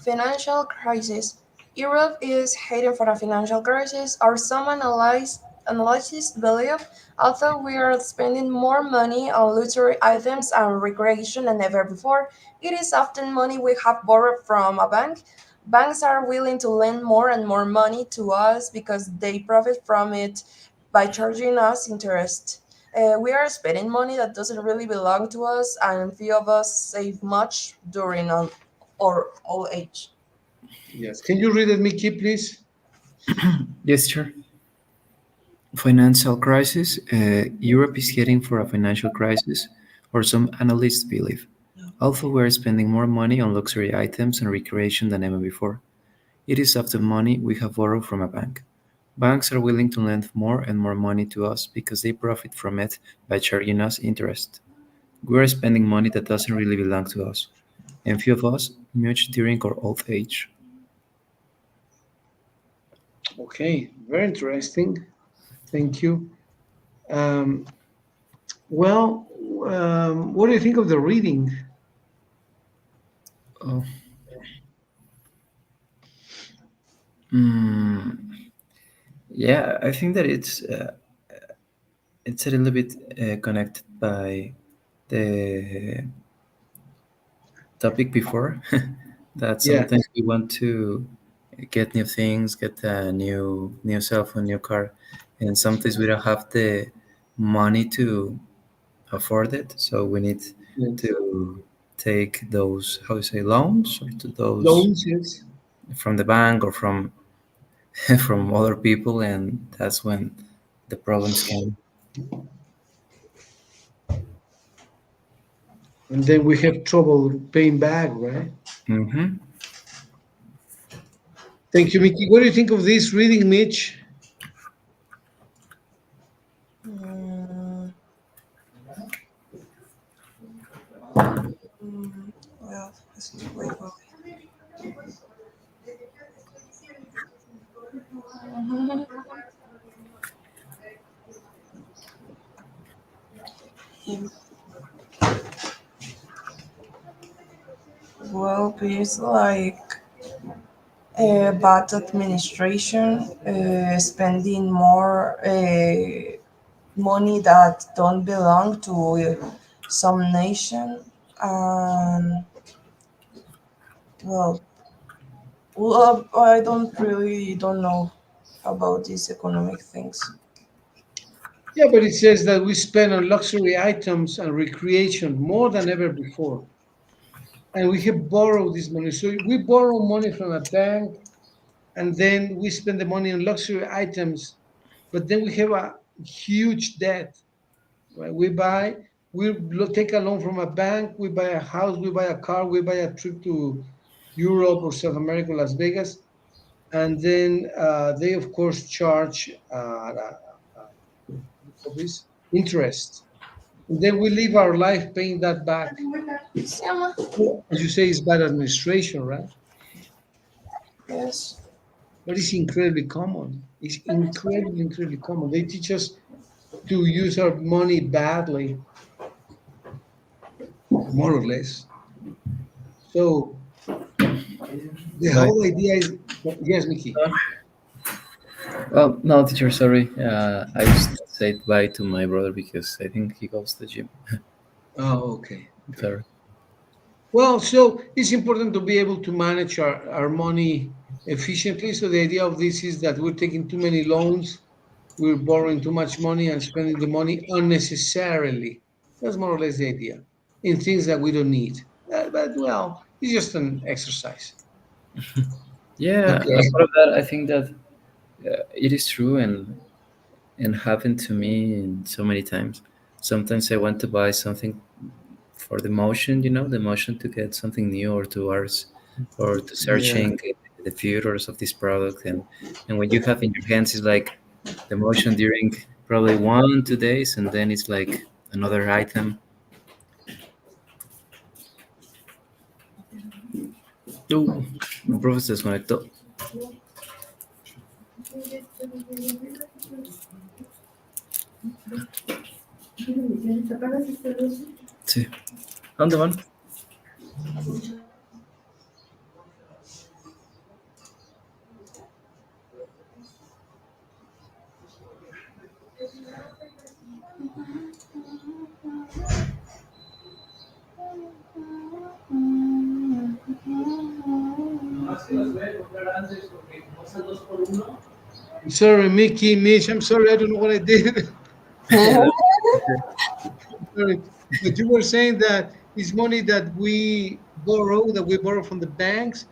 Financial crisis. Europe is heading for a financial crisis, or some analysts believe, although we are spending more money on luxury items and recreation than ever before. It is often money we have borrowed from a bank. Banks are willing to lend more and more money to us because they profit from it by charging us interest. We are spending money that doesn't really belong to us, and few of us save much during our old age. Yes. Can you read it, Mickey, please? Yes, sure. Financial crisis. Europe is heading for a financial crisis, or some analysts believe. Although we are spending more money on luxury items and recreation than ever before, it is often money we have borrowed from a bank. Banks are willing to lend more and more money to us because they profit from it by charging us interest. We are spending money that doesn't really belong to us, and few of us much during our old age. Okay. Very interesting. Thank you. Um, well, what do you think of the reading? Oh. Mm, yeah, I think that it's a little bit connected by the topic before that Yeah. sometimes we want to get new things, get a new cell phone, new car, and sometimes we don't have the money to afford it, so we need Yes. to take those, how you say, loans, or to those Loans, yes. from the bank or from from other people, and that's when the problems came. And then we have trouble paying back, right? Hmm. Thank you, Mickey. What do you think of this reading, Mitch? Mm, well, wait, wait. Well, it's like bad administration, spending more money that don't belong to some nation. Um, well, I don't know about these economic things. Yeah, but it says that we spend on luxury items and recreation more than ever before. And we have borrowed this money. So we borrow money from a bank and then we spend the money on luxury items, but then we have a huge debt. Right? Take a loan from a bank, we buy a house, we buy a car, we buy a trip to Europe or South America, Las Vegas, and then they of course charge for this interest. And then we live our life paying that back. Sí, ama. As you say, it's bad administration, right? Yes. But it's incredibly common. It's incredibly, incredibly common. They teach us to use our money badly, more or less. So the Sorry. whole idea is, yes, Mickey. Well, no, teacher, sorry. I just said bye to my brother because I think he goes to the gym. Oh, okay. Okay. Sorry. Well, so it's important to be able to manage our money efficiently. So the idea of this is that we're taking too many loans, we're borrowing too much money and spending the money unnecessarily. That's more or less the idea in things that we don't need. But well, it's just an exercise. Yeah, Okay. as part of that, I think that it is true, and happened to me in so many times. Sometimes I want to buy something for the motion, the motion to get something new or to ours or to Yeah. searching the features of this product. And what you have in your hands is like the motion during probably 1 2 days, and then it's like another item. Oh, el profe se desconectó. Sí. ¿A dónde van? I'm sorry, Mickey, Mitch. I'm sorry. I don't know what I did. Sorry. But you were saying that it's money that we borrow from the banks,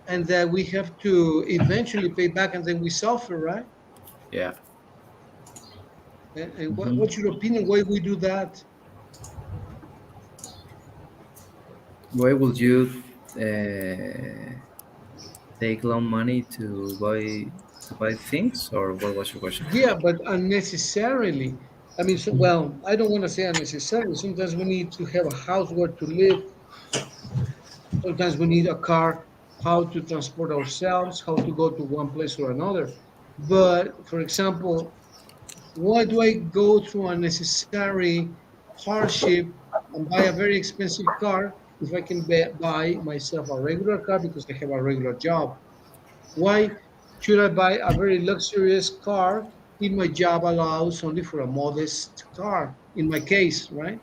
and that we have to eventually pay back, and then we suffer, right? Yeah. And Mhm. what's your opinion? Why we do that? Why would you uh, take loan money to buy things, or what was your question? Yeah, but unnecessarily. I mean, so, well, I don't want to say unnecessarily. Sometimes we need to have a house where to live. Sometimes we need a car, how to transport ourselves, how to go to one place or another. But for example, why do I go through unnecessary hardship and buy a very expensive car if I can buy myself a regular car because I have a regular job? Why should I buy a very luxurious car if my job allows only for a modest car? In my case, right?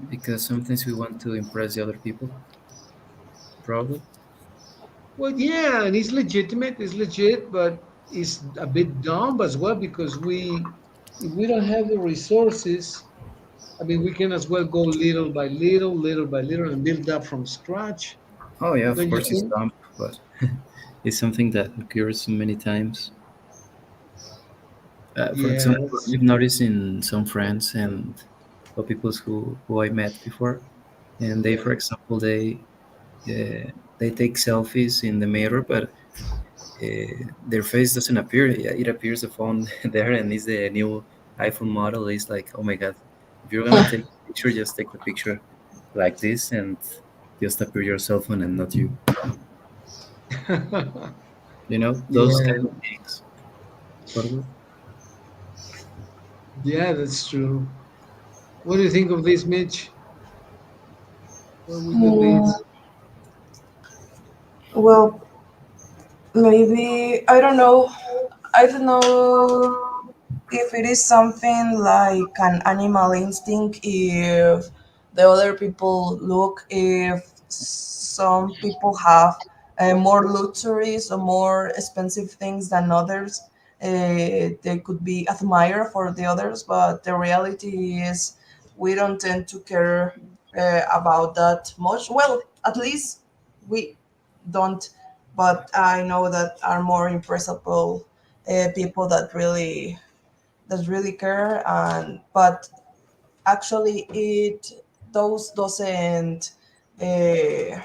Because sometimes we want to impress the other people, probably. Well, yeah, and it's legitimate, it's legit, but it's a bit dumb as well because if we don't have the resources, I mean, we can as well go little by little, and build up from scratch. Oh yeah, of Don't you course it's think? dumb, but it's something that occurs many times. For Yeah, example, that's I've noticed in some friends and people who I met before, and they, for example, they take selfies in the mirror, but their face doesn't appear. Yeah, it appears the phone there, and it's the new iPhone model. It's like, oh my god, if you're gonna take a picture, just take the picture like this, and just appear your cell phone and not you. Those yeah, kind of things. Totally. yeah, that's true. What do you think of this, Mitch? Why we do Hmm, this? well, maybe I don't know if it is something like an animal instinct, if the other people look, if some people have more luxuries or more expensive things than others, they could be admired for the others, but the reality is we don't tend to care about that much. Well, at least we don't, but I know that are more impressible people that really care, and but actually it those doesn't uh,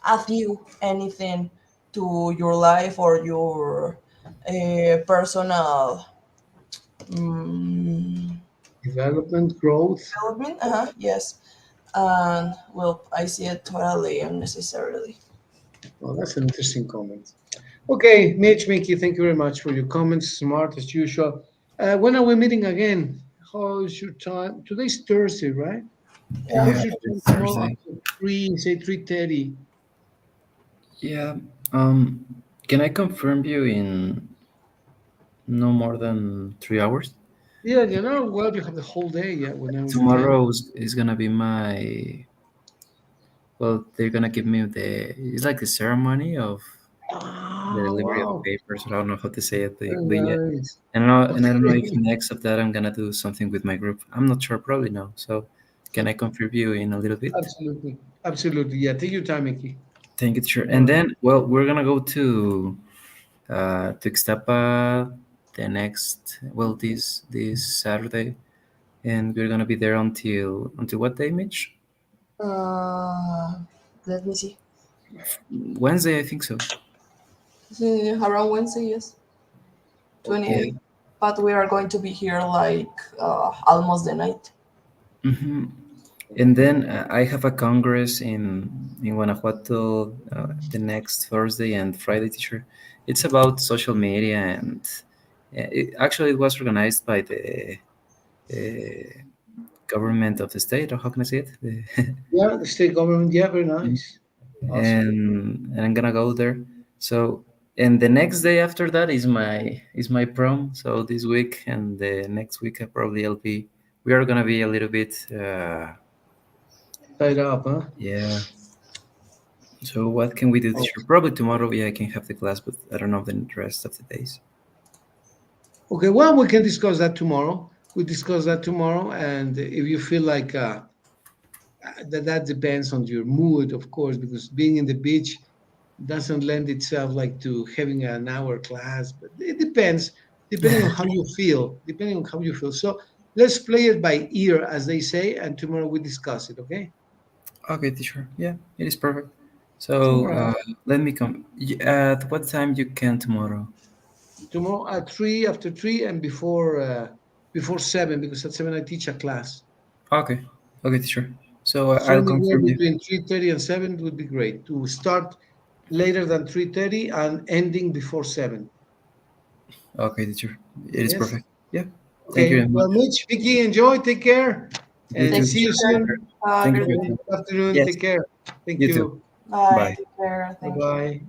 add you anything to your life or your personal um, Development, growth. development. Yes, and well, I see it totally unnecessarily. Well, that's an interesting comment. Okay, Mitch, Mickey, thank you very much for your comments. Smart as usual. When are we meeting again? How's your time? Today's Thursday, right? Yeah. Yeah, How's your time it's tomorrow Thursday. after 3:30? Yeah. Can I confirm you in no more than 3 hours? Yeah, well, you have the whole day, yeah, whenever you can. Tomorrow is gonna be my. Well, they're gonna give me it's like the ceremony of the Ah, delivery of wow. papers. I don't know how to say it, Very but yeah. nice. And I don't know if Okay. next of that I'm gonna do something with my group. I'm not sure, probably no. So, can I confirm you in a little bit? Absolutely. Absolutely. Yeah, take your time, Mickey. Thank you, sure. All And right. then, well, we're gonna go to Ixtapa the next, well, this Saturday, and we're gonna be there until what day, Mitch? Uh, Let me see. Wednesday, I think so. Around Wednesday, yes, Okay. 28. But we are going to be here like almost the night. Hmm. And then I have a congress in Guanajuato the next Thursday and Friday, teacher. It's about social media, and actually it was organized by the uh, government of the state, or how can I say it? Yeah, the state government. Yeah, very nice. Awesome. And I'm gonna go there. So, and the next day after that is my prom. So this week and the next week I'll be, we are gonna be a little bit Tied up, huh? yeah. So what can we do this year? Probably tomorrow, yeah, I can have the class, but I don't know the rest of the days. Okay, well, we can discuss that tomorrow. We discuss that tomorrow, and if you feel like that depends on your mood, of course, because being in the beach doesn't lend itself like to having an hour class, but it depends, depending on how you feel, depending on how you feel. So let's play it by ear, as they say, and tomorrow we discuss it. Okay. Okay, teacher. Yeah, it is perfect. All So right. let me come. At what time you can tomorrow? Tomorrow at three, after three, and before seven, because at seven I teach a class. Okay, okay, teacher. So So I'll anywhere confirm you. between 3:30 and 7 would be great. To start later than 3:30 and ending before 7. Okay, teacher. It is Yes? perfect. Yeah. Thank you Okay. very Well, much. Mitch, Vicky, enjoy. Take care. You And too, Thank see you, teacher. you teacher. soon. Have a Thank you great for your day. Okay. time. Good afternoon. Yes. Take care. Thank You too. you. Bye. Bye. Take care. Bye Thank you. bye.